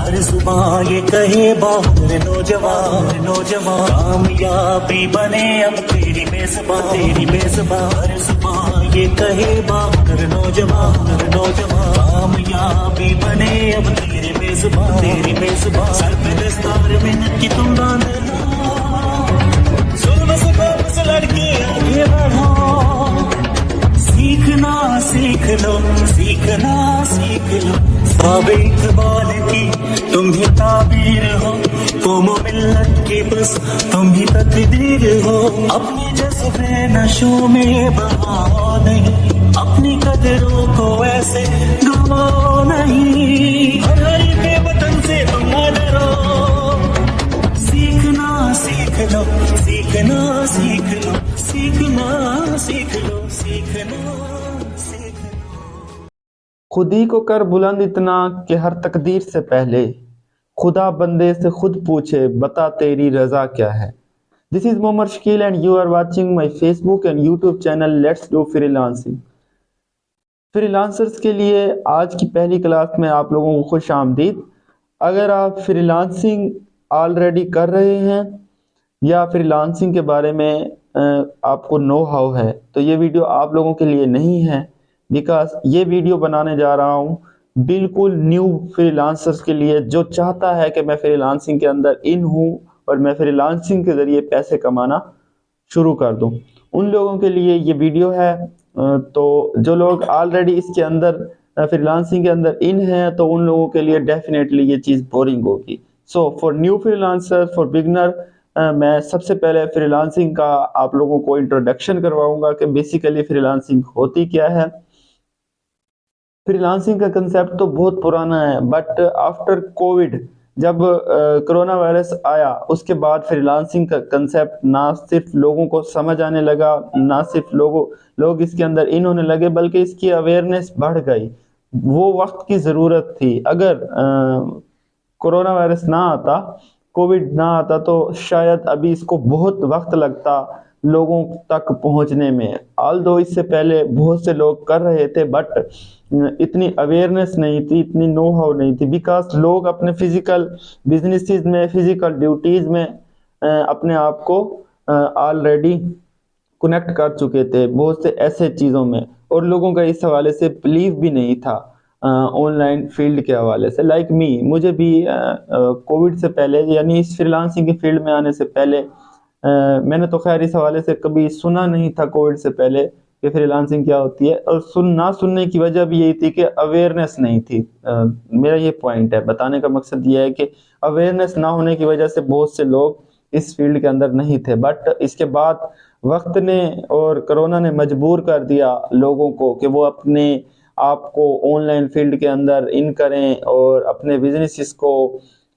हर जुबान ये कहे बाहर नौजवान नौजवान कामयाबी बने अब तेरी मेजबान हर जुबान ये कहे बाहर नौजवान नौजवान कामयाबी बने अब तेरी मेजबान सर पे दस्तार मिन्नत की तुम बांधना जुल्म से वापस लड़के आगे बढ़ो सीखना सीख लो ख्वाब इकबाल की तुम ही ताबीर हो कौम मिल्लत की बस तुम ही तकदीर हो अपने जज्बे नशों में बहाओ नहीं अपनी कदरों को ऐसे गवाओ नहीं हर के वतन से तुम न डरो सीखना सीख लो खुद ही को कर बुलंद इतना कि हर तकदीर से पहले खुदा बंदे से खुद पूछे बता तेरी रजा क्या है। This is Mohammed Shakeel and you are watching my Facebook and YouTube channel let's do freelancing. Freelancers के लिए आज की पहली क्लास में आप लोगों को खुश आमदीद। अगर आप फ्रीलांसिंग ऑलरेडी कर रहे हैं या फ्रीलांसिंग के बारे में आपको नो हाउ है तो ये वीडियो आप लोगों के लिए नहीं है, बिकॉज ये वीडियो बनाने जा रहा हूँ बिल्कुल न्यू फ्रीलांसर्स के लिए जो चाहता है कि मैं फ्रीलांसिंग के अंदर इन हूँ और मैं फ्रीलांसिंग के ज़रिए पैसे कमाना शुरू कर दूँ। उन लोगों के लिए ये वीडियो है। तो जो लोग ऑलरेडी इसके अंदर फ्रीलांसिंग के अंदर इन हैं तो उन लोगों के लिए डेफिनेटली ये चीज़ बोरिंग होगी। So for new freelancer, for beginner, मैं सबसे पहले फ्रीलांसिंग का आप लोगों को इंट्रोडक्शन करवाऊंगा कि बेसिकली फ्रीलांसिंग होती क्या है। फ्रीलांसिंग का कंसेप्ट तो बहुत पुराना है, बट आफ्टर कोविड जब कोरोना वायरस आया उसके बाद फ्रीलांसिंग का कंसेप्ट ना सिर्फ लोगों को समझ आने लगा, ना सिर्फ लोग इसके अंदर इन होने लगे, बल्कि इसकी अवेयरनेस बढ़ गई। वो वक्त की ज़रूरत थी। अगर कोरोना वायरस ना आता, कोविड ना आता तो शायद अभी इसको बहुत वक्त लगता लोगों तक पहुंचने में। ऑल्दो इससे पहले बहुत से लोग कर रहे थे बट इतनी अवेयरनेस नहीं थी, इतनी नो हाउ नहीं थी, बिकॉज लोग अपने फिजिकल बिजनेसेस में, फिजिकल ड्यूटीज में अपने आप को ऑलरेडी कनेक्ट कर चुके थे बहुत से ऐसे चीज़ों में, और लोगों का इस हवाले से बिलीव भी नहीं था ऑनलाइन फील्ड के हवाले से। लाइक मी, मुझे भी कोविड से पहले यानी इस फ्रीलांसिंग की फील्ड में आने से पहले मैंने तो खैर इस हवाले से कभी सुना नहीं था कोविड से पहले कि फ्रीलांसिंग क्या होती है, और ना सुनने की वजह भी यही थी कि अवेयरनेस नहीं थी। मेरा ये पॉइंट है, बताने का मकसद ये है कि अवेयरनेस ना होने की वजह से बहुत से लोग इस फील्ड के अंदर नहीं थे। बट इसके बाद वक्त ने और कोरोना ने मजबूर कर दिया लोगों को कि वो अपने आप को ऑनलाइन फील्ड के अंदर इन करें और अपने बिजनेसेस को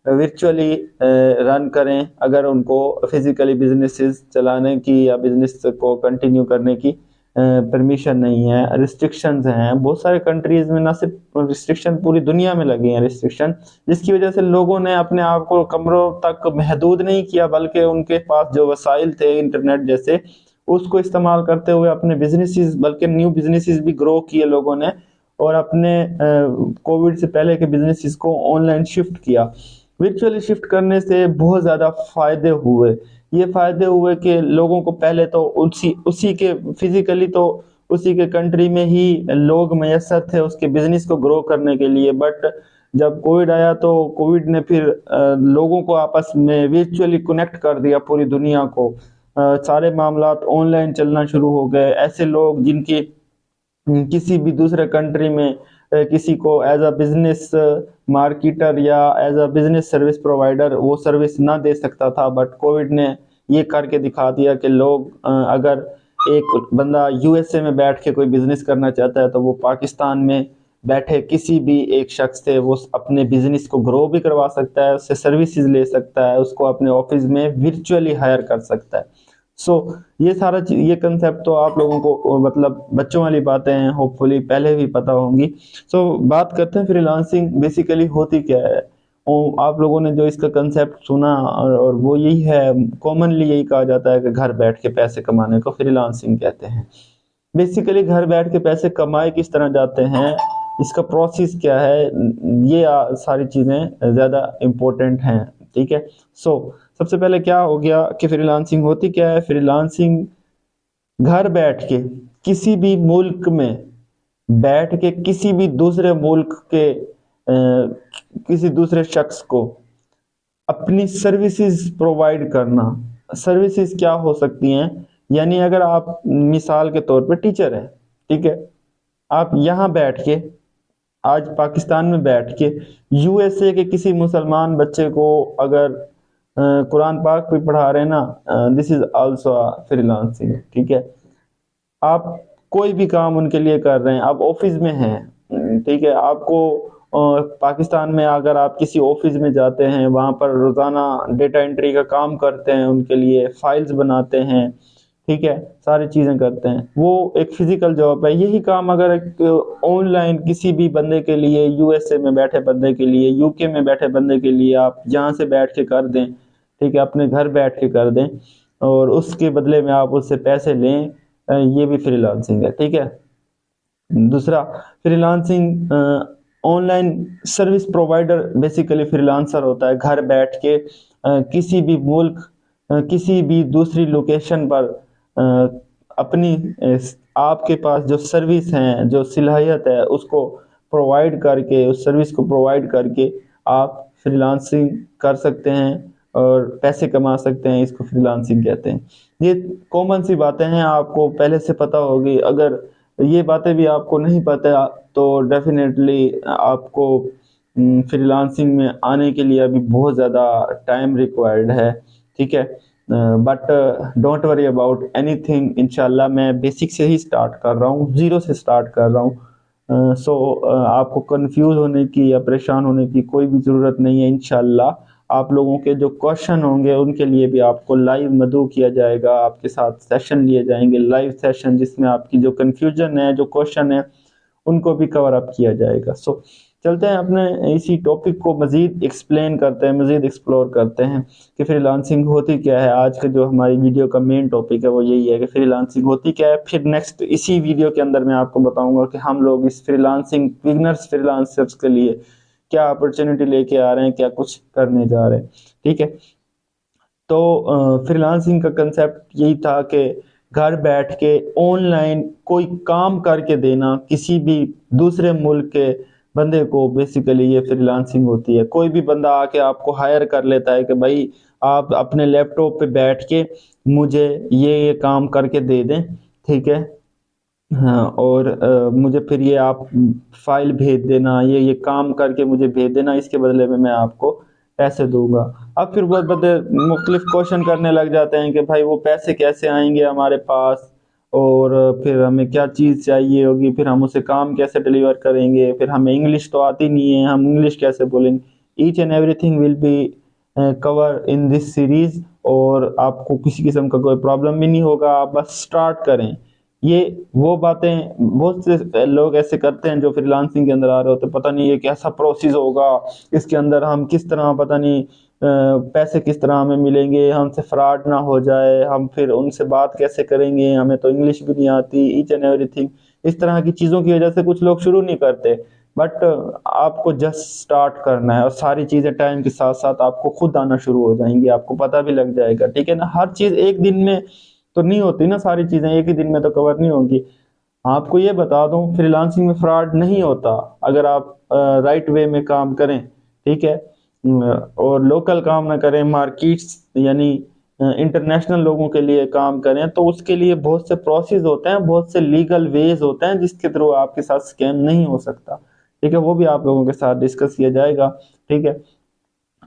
वर्चुअली रन करें अगर उनको फिजिकली बिजनेसेस चलाने की या बिजनेस को कंटिन्यू करने की परमिशन नहीं है। रिस्ट्रिक्शंस हैं बहुत सारे कंट्रीज में, ना सिर्फ रिस्ट्रिक्शन, पूरी दुनिया में लगी हैं रिस्ट्रिक्शन, जिसकी वजह से लोगों ने अपने आप को कमरों तक महदूद नहीं किया, बल्कि उनके पास जो वसाइल थे इंटरनेट जैसे उसको इस्तेमाल करते हुए अपने बिजनेसेस, बल्कि न्यू बिजनेसेस भी ग्रो किए लोगों ने, और अपने कोविड से पहले के बिजनेसेस को ऑनलाइन शिफ्ट किया। वर्चुअली शिफ्ट करने से बहुत ज़्यादा फ़ायदे हुए। ये फ़ायदे हुए कि लोगों को पहले तो उसी के फिज़िकली तो उसी के कंट्री में ही लोग मैसर थे उसके बिज़नेस को ग्रो करने के लिए, बट जब कोविड आया तो कोविड ने फिर लोगों को आपस में वर्चुअली कनेक्ट कर दिया, पूरी दुनिया को। सारे मामलात ऑनलाइन चलना शुरू हो गए। ऐसे लोग जिनकी किसी भी दूसरे कंट्री में किसी को एज अ बिजनेस मार्केटर या as a business service provider वो सर्विस ना दे सकता था, बट कोविड ने ये करके दिखा दिया कि लोग अगर एक बंदा यूएसए में बैठ के कोई बिजनेस करना चाहता है तो वो पाकिस्तान में बैठे किसी भी एक शख्स से वो अपने बिजनेस को ग्रो भी करवा सकता है, उससे सर्विसेज ले सकता है, उसको अपने ऑफिस में वर्चुअली हायर कर सकता है। सो ये सारा ये कंसेप्ट तो आप लोगों को मतलब बच्चों वाली बातें हैं, होपफुली पहले भी पता होंगी। सो बात करते हैं फ्रीलांसिंग बेसिकली होती क्या है। और आप लोगों ने जो इसका कंसेप्ट सुना और वो यही है, कॉमनली यही कहा जाता है कि घर बैठ के पैसे कमाने को फ्रीलांसिंग कहते हैं। बेसिकली घर बैठ के पैसे कमाए किस तरह जाते हैं इसका प्रोसेस क्या है, ये सारी चीज़ें ज़्यादा इम्पोर्टेंट हैं। ठीक है। सो सबसे पहले क्या हो गया कि फ्रीलांसिंग होती क्या है। फ्रीलांसिंग घर बैठ के किसी भी मुल्क में बैठ के किसी भी दूसरे मुल्क के किसी दूसरे शख्स को अपनी सर्विसेज प्रोवाइड करना। सर्विसेज क्या हो सकती हैं, यानी अगर आप मिसाल के तौर पे टीचर हैं, ठीक है, आप यहाँ बैठ के आज पाकिस्तान में बैठ के यूएसए के किसी मुसलमान बच्चे को अगर कुरान पाक भी पढ़ा रहे हैं ना, दिस इज आल्सो फ्रीलांसिंग। ठीक है। आप कोई भी काम उनके लिए कर रहे हैं, आप ऑफिस में हैं, ठीक है, आपको पाकिस्तान में अगर आप किसी ऑफिस में जाते हैं, वहाँ पर रोज़ाना डेटा एंट्री का काम करते हैं, उनके लिए फाइल्स बनाते हैं, ठीक है, सारी चीज़ें करते हैं, वो एक फिजिकल जॉब है। यही काम अगर एक ऑनलाइन किसी भी बंदे के लिए, यूएसए में बैठे बंदे के लिए, यूके में बैठे बंदे के लिए आप यहाँ से बैठ के कर दें, ठीक है, अपने घर बैठ के कर दें और उसके बदले में आप उससे पैसे लें, ये भी फ्रीलांसिंग है। ठीक है। दूसरा, freelancing online service provider basically freelancer होता है। घर बैठ के किसी भी मुल्क, किसी भी दूसरी लोकेशन पर अपनी आपके पास जो सर्विस है, जो सलाहियत है, उसको प्रोवाइड करके, उस सर्विस को प्रोवाइड करके आप फ्रीलांसिंग कर सकते हैं और पैसे कमा सकते हैं। इसको फ्रीलांसिंग कहते हैं। ये कॉमन सी बातें हैं, आपको पहले से पता होगी। अगर ये बातें भी आपको नहीं पता तो डेफिनेटली आपको फ्रीलांसिंग में आने के लिए अभी बहुत ज़्यादा टाइम रिक्वायर्ड है। ठीक है। But don't worry about anything, इंशाल्लाह मैं बेसिक से ही स्टार्ट कर रहा हूँ, ज़ीरो से स्टार्ट कर रहा हूँ। सो आपको कंफ्यूज होने की या परेशान होने की कोई भी ज़रूरत नहीं है। इंशाल्लाह आप लोगों के जो क्वेश्चन होंगे उनके लिए भी आपको लाइव मदऊ किया जाएगा, आपके साथ सेशन लिए जाएंगे, लाइव सेशन, जिसमें आपकी जो कन्फ्यूजन है, जो क्वेश्चन है, उनको भी कवर अप किया जाएगा। सो चलते हैं अपने इसी टॉपिक को मज़ीद एक्सप्लेन करते हैं, मज़ीद एक्सप्लोर करते हैं कि फ्रीलांसिंग होती क्या है। आज का जो हमारी वीडियो का मेन टॉपिक है वो यही है कि फ्रीलांसिंग होती क्या है। फिर नेक्स्ट इसी वीडियो के अंदर मैं आपको बताऊंगा कि हम लोग इस फ्रीलांसिंग बिगनर्स फ्रीलांसर्स के लिए क्या अपॉर्चुनिटी लेके आ रहे हैं, क्या कुछ करने जा रहे हैं। ठीक है। तो फ्रीलांसिंग का कंसेप्ट यही था कि घर बैठ के ऑनलाइन कोई काम करके देना किसी भी दूसरे मुल्क के बंदे को, बेसिकली ये फ्रीलांसिंग होती है। कोई भी बंदा आके आपको हायर कर लेता है कि भाई आप अपने लैपटॉप पे बैठ के मुझे ये काम करके दे दें, ठीक है, हाँ, और मुझे फिर ये आप फाइल भेज देना, ये काम करके मुझे भेज देना, इसके बदले में मैं आपको पैसे दूंगा। अब फिर वो बंदे मुख्तलिफ क्वेश्चन करने लग जाते हैं कि भाई वो पैसे कैसे आएंगे हमारे पास, और फिर हमें क्या चीज़ चाहिए होगी, फिर हम उसे काम कैसे डिलीवर करेंगे, फिर हमें इंग्लिश तो आती नहीं है, हम इंग्लिश कैसे बोलेंगे। Each and everything will be cover in this series, और आपको किसी किस्म का कोई प्रॉब्लम भी नहीं होगा, आप बस स्टार्ट करें। ये वो बातें बहुत से लोग ऐसे करते हैं जो फ्रीलांसिंग के अंदर आ रहे होते हैं, पता नहीं ये कैसा प्रोसेस होगा, इसके अंदर हम किस तरह, पता नहीं पैसे किस तरह हमें मिलेंगे, हमसे फ्रॉड ना हो जाए, हम फिर उनसे बात कैसे करेंगे, हमें तो इंग्लिश भी नहीं आती, ईच एंड एवरीथिंग। इस तरह की चीज़ों की वजह से कुछ लोग शुरू नहीं करते। बट आपको जस्ट स्टार्ट करना है और सारी चीज़ें टाइम के साथ साथ आपको खुद आना शुरू हो जाएंगी, आपको पता भी लग जाएगा। ठीक है ना। हर चीज़ एक दिन में तो नहीं होती ना, सारी चीज़ें एक ही दिन में तो कवर नहीं होंगी। आपको ये बता दूं, फ्रीलांसिंग में फ्रॉड नहीं होता अगर आप राइट वे में काम करें, ठीक है, और लोकल काम ना करें, मार्केट्स यानी इंटरनेशनल लोगों के लिए काम करें, तो उसके लिए बहुत से प्रोसेस होते हैं, बहुत से लीगल वेज होते हैं जिसके थ्रू आपके साथ स्कैम नहीं हो सकता। ठीक है, वो भी आप लोगों के साथ डिस्कस किया जाएगा। ठीक है।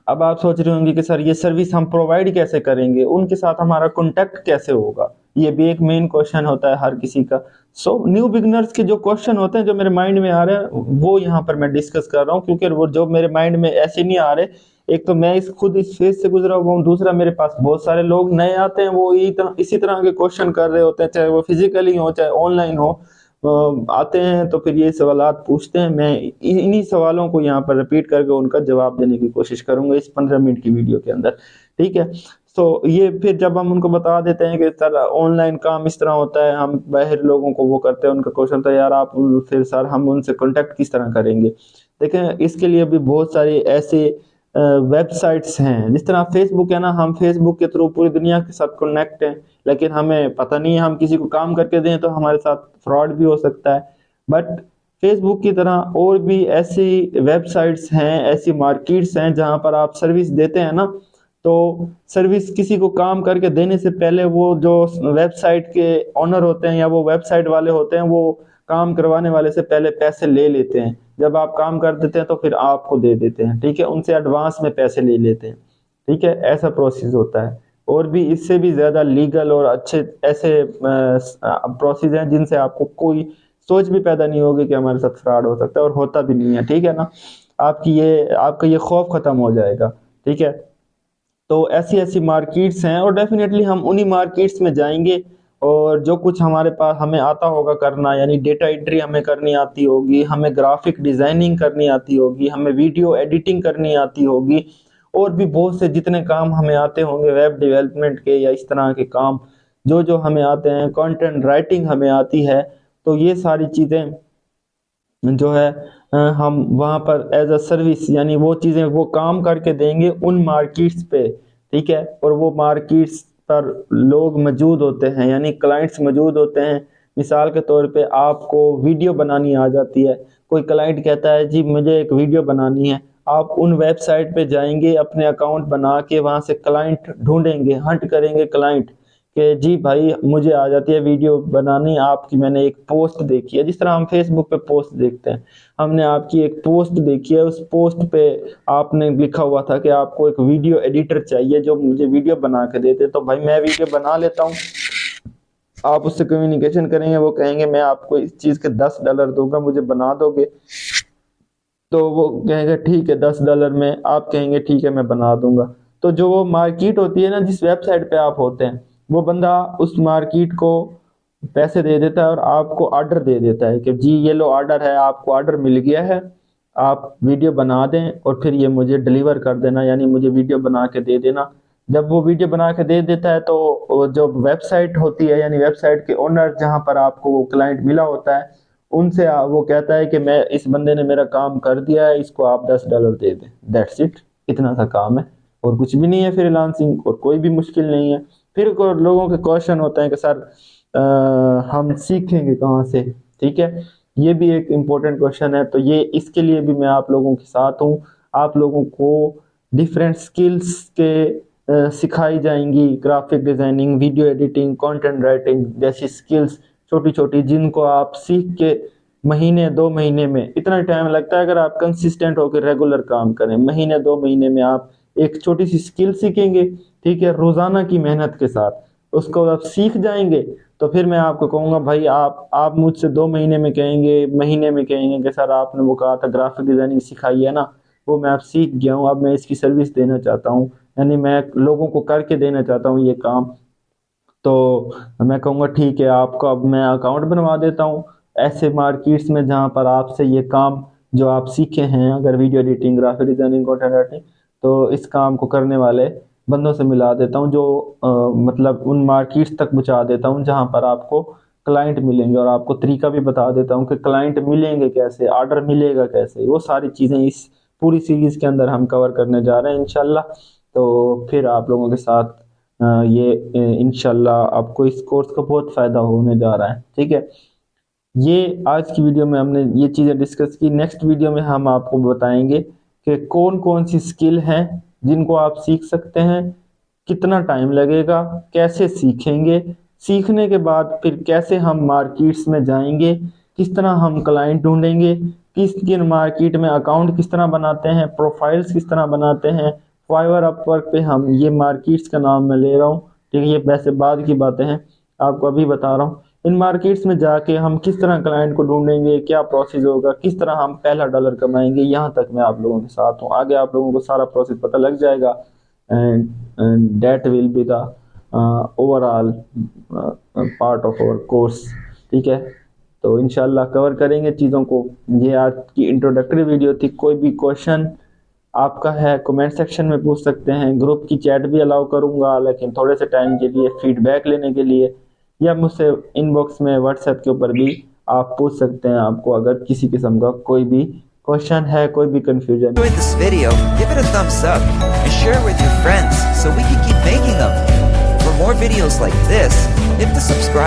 अब आप सोच रहे होंगे कि सर ये सर्विस हम प्रोवाइड कैसे करेंगे, उनके साथ हमारा कांटेक्ट कैसे होगा, ये भी एक मेन क्वेश्चन होता है हर किसी का। सो न्यू बिगनर्स के जो क्वेश्चन होते हैं जो मेरे माइंड में आ रहे हैं वो यहाँ पर मैं डिस्कस कर रहा हूँ, क्योंकि वो जो मेरे माइंड में ऐसे नहीं आ रहे, एक तो मैं खुद इस फेज से गुजरा हुआ हूँ, दूसरा मेरे पास बहुत सारे लोग नए आते हैं, वो इसी तरह के क्वेश्चन कर रहे होते हैं, चाहे वो फिजिकली हो चाहे ऑनलाइन हो, आते हैं तो फिर ये सवालात पूछते हैं। मैं इन्हीं सवालों को यहाँ पर रिपीट करके उनका जवाब देने की कोशिश करूंगा इस 15 मिनट की वीडियो के अंदर। ठीक है। तो ये फिर जब हम उनको बता देते हैं कि सर ऑनलाइन काम इस तरह होता है, हम बाहर लोगों को वो करते हैं, उनका क्वेश्चन था यार आप फिर सर हम उनसे कांटेक्ट किस तरह करेंगे। देखें इसके लिए भी बहुत सारी ऐसे वेबसाइट्स हैं, जिस तरह फेसबुक है ना, हम फेसबुक के थ्रू पूरी दुनिया के साथ कनेक्ट हैं, लेकिन हमें पता नहीं है, हम किसी को काम करके दें तो हमारे साथ फ्रॉड भी हो सकता है। बट फेसबुक की तरह और भी ऐसी वेबसाइट्स हैं, ऐसी मार्केट्स हैं जहां पर आप सर्विस देते हैं ना, तो सर्विस किसी को काम करके देने से पहले वो जो वेबसाइट के ओनर होते हैं या वो वेबसाइट वाले होते हैं, वो काम करवाने वाले से पहले पैसे ले लेते हैं। जब आप काम कर देते हैं तो फिर आपको दे देते हैं, ठीक है, उनसे एडवांस में पैसे ले लेते हैं, ठीक है, ऐसा प्रोसेस होता है। और भी इससे भी ज्यादा लीगल और अच्छे ऐसे प्रोसेस हैं जिनसे आपको कोई सोच भी पैदा नहीं होगी कि हमारे साथ फ्रॉड हो सकता है, और होता भी नहीं है, ठीक है ना। आपका ये खौफ खत्म हो जाएगा, ठीक है। तो ऐसी ऐसी मार्केट्स हैं और डेफिनेटली हम उन्हीं मार्केट्स में जाएंगे, और जो कुछ हमारे पास हमें आता होगा करना, यानी डेटा एंट्री हमें करनी आती होगी, हमें ग्राफिक डिजाइनिंग करनी आती होगी, हमें वीडियो एडिटिंग करनी आती होगी, और भी बहुत से जितने काम हमें आते होंगे वेब डेवलपमेंट के या इस तरह के काम जो जो हमें आते हैं, कंटेंट राइटिंग हमें आती है, तो ये सारी चीजें जो है हम वहां पर एज अ सर्विस, यानी वो चीजें वो काम करके देंगे उन मार्केट्स पे, ठीक है। और वो मार्केट्स पर लोग मौजूद होते हैं, यानी क्लाइंट्स मौजूद होते हैं। मिसाल के तौर पे आपको वीडियो बनानी आ जाती है, कोई क्लाइंट कहता है जी मुझे एक वीडियो बनानी है, आप उन वेबसाइट पे जाएंगे, अपने अकाउंट बना के वहां से क्लाइंट ढूंढेंगे, हंट करेंगे क्लाइंट कि जी भाई मुझे आ जाती है वीडियो बनानी, आपकी मैंने एक पोस्ट देखी है, जिस तरह हम फेसबुक पे पोस्ट देखते हैं, हमने आपकी एक पोस्ट देखी है, उस पोस्ट पे आपने लिखा हुआ था कि आपको एक वीडियो एडिटर चाहिए जो मुझे वीडियो बना के देते, तो भाई मैं वीडियो बना लेता हूँ। आप उससे कम्युनिकेशन करेंगे, वो कहेंगे मैं आपको इस चीज के $10 दूंगा, मुझे बना दोगे, तो वो कहेंगे ठीक है $10 में, आप कहेंगे ठीक है मैं बना दूंगा। तो जो वो मार्केट होती है ना, जिस वेबसाइट पे आप होते हैं, वो बंदा उस मार्केट को पैसे दे देता है और आपको ऑर्डर दे देता है कि जी ये लो ऑर्डर है, आपको ऑर्डर मिल गया है, आप वीडियो बना दें और फिर ये मुझे डिलीवर कर देना, यानी मुझे वीडियो बना के दे देना। जब वो वीडियो बना के दे देता है तो वो जो वेबसाइट होती है, यानी वेबसाइट के ओनर जहां पर आपको वो क्लाइंट मिला होता है, उनसे वो कहता है कि मैं इस बंदे ने मेरा काम कर दिया है, इसको आप $10 दे दें, दैट्स इट, इतना सा काम है और कुछ भी नहीं है फ्रीलांसिंग, और कोई भी मुश्किल नहीं है। फिर लोगों के क्वेश्चन होते हैं कि सर हम सीखेंगे कहाँ से, ठीक है, ये भी एक इम्पोर्टेंट क्वेश्चन है। तो ये इसके लिए भी मैं आप लोगों के साथ हूँ, आप लोगों को डिफरेंट स्किल्स के सिखाई जाएंगी, graphic designing, video editing, content writing जैसी स्किल्स छोटी छोटी, जिनको आप सीख के महीने 2 महीने में, इतना टाइम लगता है अगर आप कंसिस्टेंट होकर रेगुलर काम करें, महीने 2 महीने में आप एक छोटी सी स्किल सीखेंगे, ठीक है, रोजाना की मेहनत के साथ उसको आप सीख जाएंगे। तो फिर मैं आपको कहूंगा भाई आप मुझसे 2 महीने में कहेंगे, महीने में कहेंगे कि सर आपने वो कहा था ग्राफिक डिजाइनिंग सिखाई है ना, वो मैं अब सीख गया हूँ, अब मैं इसकी सर्विस देना चाहता हूँ, यानी मैं लोगों को करके देना चाहता हूँ ये काम। तो मैं कहूँगा ठीक है, आपको अब मैं अकाउंट बनवा देता हूँ ऐसे मार्केट्स में जहाँ पर आपसे ये काम जो आप सीखे हैं, अगर video editing, graphic designing, content writing, तो इस काम को करने वाले बंदों से मिला देता हूँ, जो मतलब उन मार्केट्स तक पहुँचा देता हूँ जहाँ पर आपको क्लाइंट मिलेंगे, और आपको तरीका भी बता देता हूँ कि क्लाइंट मिलेंगे कैसे, ऑर्डर मिलेगा कैसे, वो सारी चीज़ें इस पूरी सीरीज के अंदर हम कवर करने जा रहे हैं इंशाल्लाह। तो फिर आप लोगों के साथ ये इंशाल्लाह आपको इस कोर्स का बहुत फायदा होने जा रहा है, ठीक है। ये आज की वीडियो में हमने ये चीजें डिस्कस की। नेक्स्ट वीडियो में हम आपको बताएंगे कि कौन कौन सी स्किल हैं जिनको आप सीख सकते हैं, कितना टाइम लगेगा, कैसे सीखेंगे, सीखने के बाद फिर कैसे हम मार्केट्स में जाएंगे, किस तरह हम क्लाइंट ढूंढेंगे, किन मार्केट में अकाउंट किस तरह बनाते हैं, प्रोफाइल्स किस तरह बनाते हैं, फाइवर अपवर्क पे हम, ये मार्केट्स का नाम मैं ले रहा हूँ, ठीक है, ये वैसे बाद की बातें हैं, आपको अभी बता रहा हूँ। इन मार्केट्स में जाके हम किस तरह क्लाइंट को ढूंढेंगे, क्या प्रोसेस होगा, किस तरह हम पहला डॉलर कमाएंगे, यहाँ तक मैं आप लोगों के साथ हूँ। आगे आप लोगों को सारा प्रोसेस पता लग जाएगा, and that will be the overall part of our course, ठीक है। तो इंशाल्लाह कवर करेंगे चीज़ों को। ये आज की इंट्रोडक्टरी वीडियो थी। कोई भी क्वेश्चन आपका है कमेंट सेक्शन में पूछ सकते हैं, ग्रुप की चैट भी अलाउ करूंगा लेकिन थोड़े से टाइम के लिए फीडबैक लेने के लिए, या मुझसे इनबॉक्स में व्हाट्सएप के ऊपर भी आप पूछ सकते हैं। आपको अगर किसी किस्म का कोई भी क्वेश्चन है, कोई भी confusion Enjoyed this video, give it a thumbs up and share it with your friends so we can keep making them. For more videos like this, hit the subscribe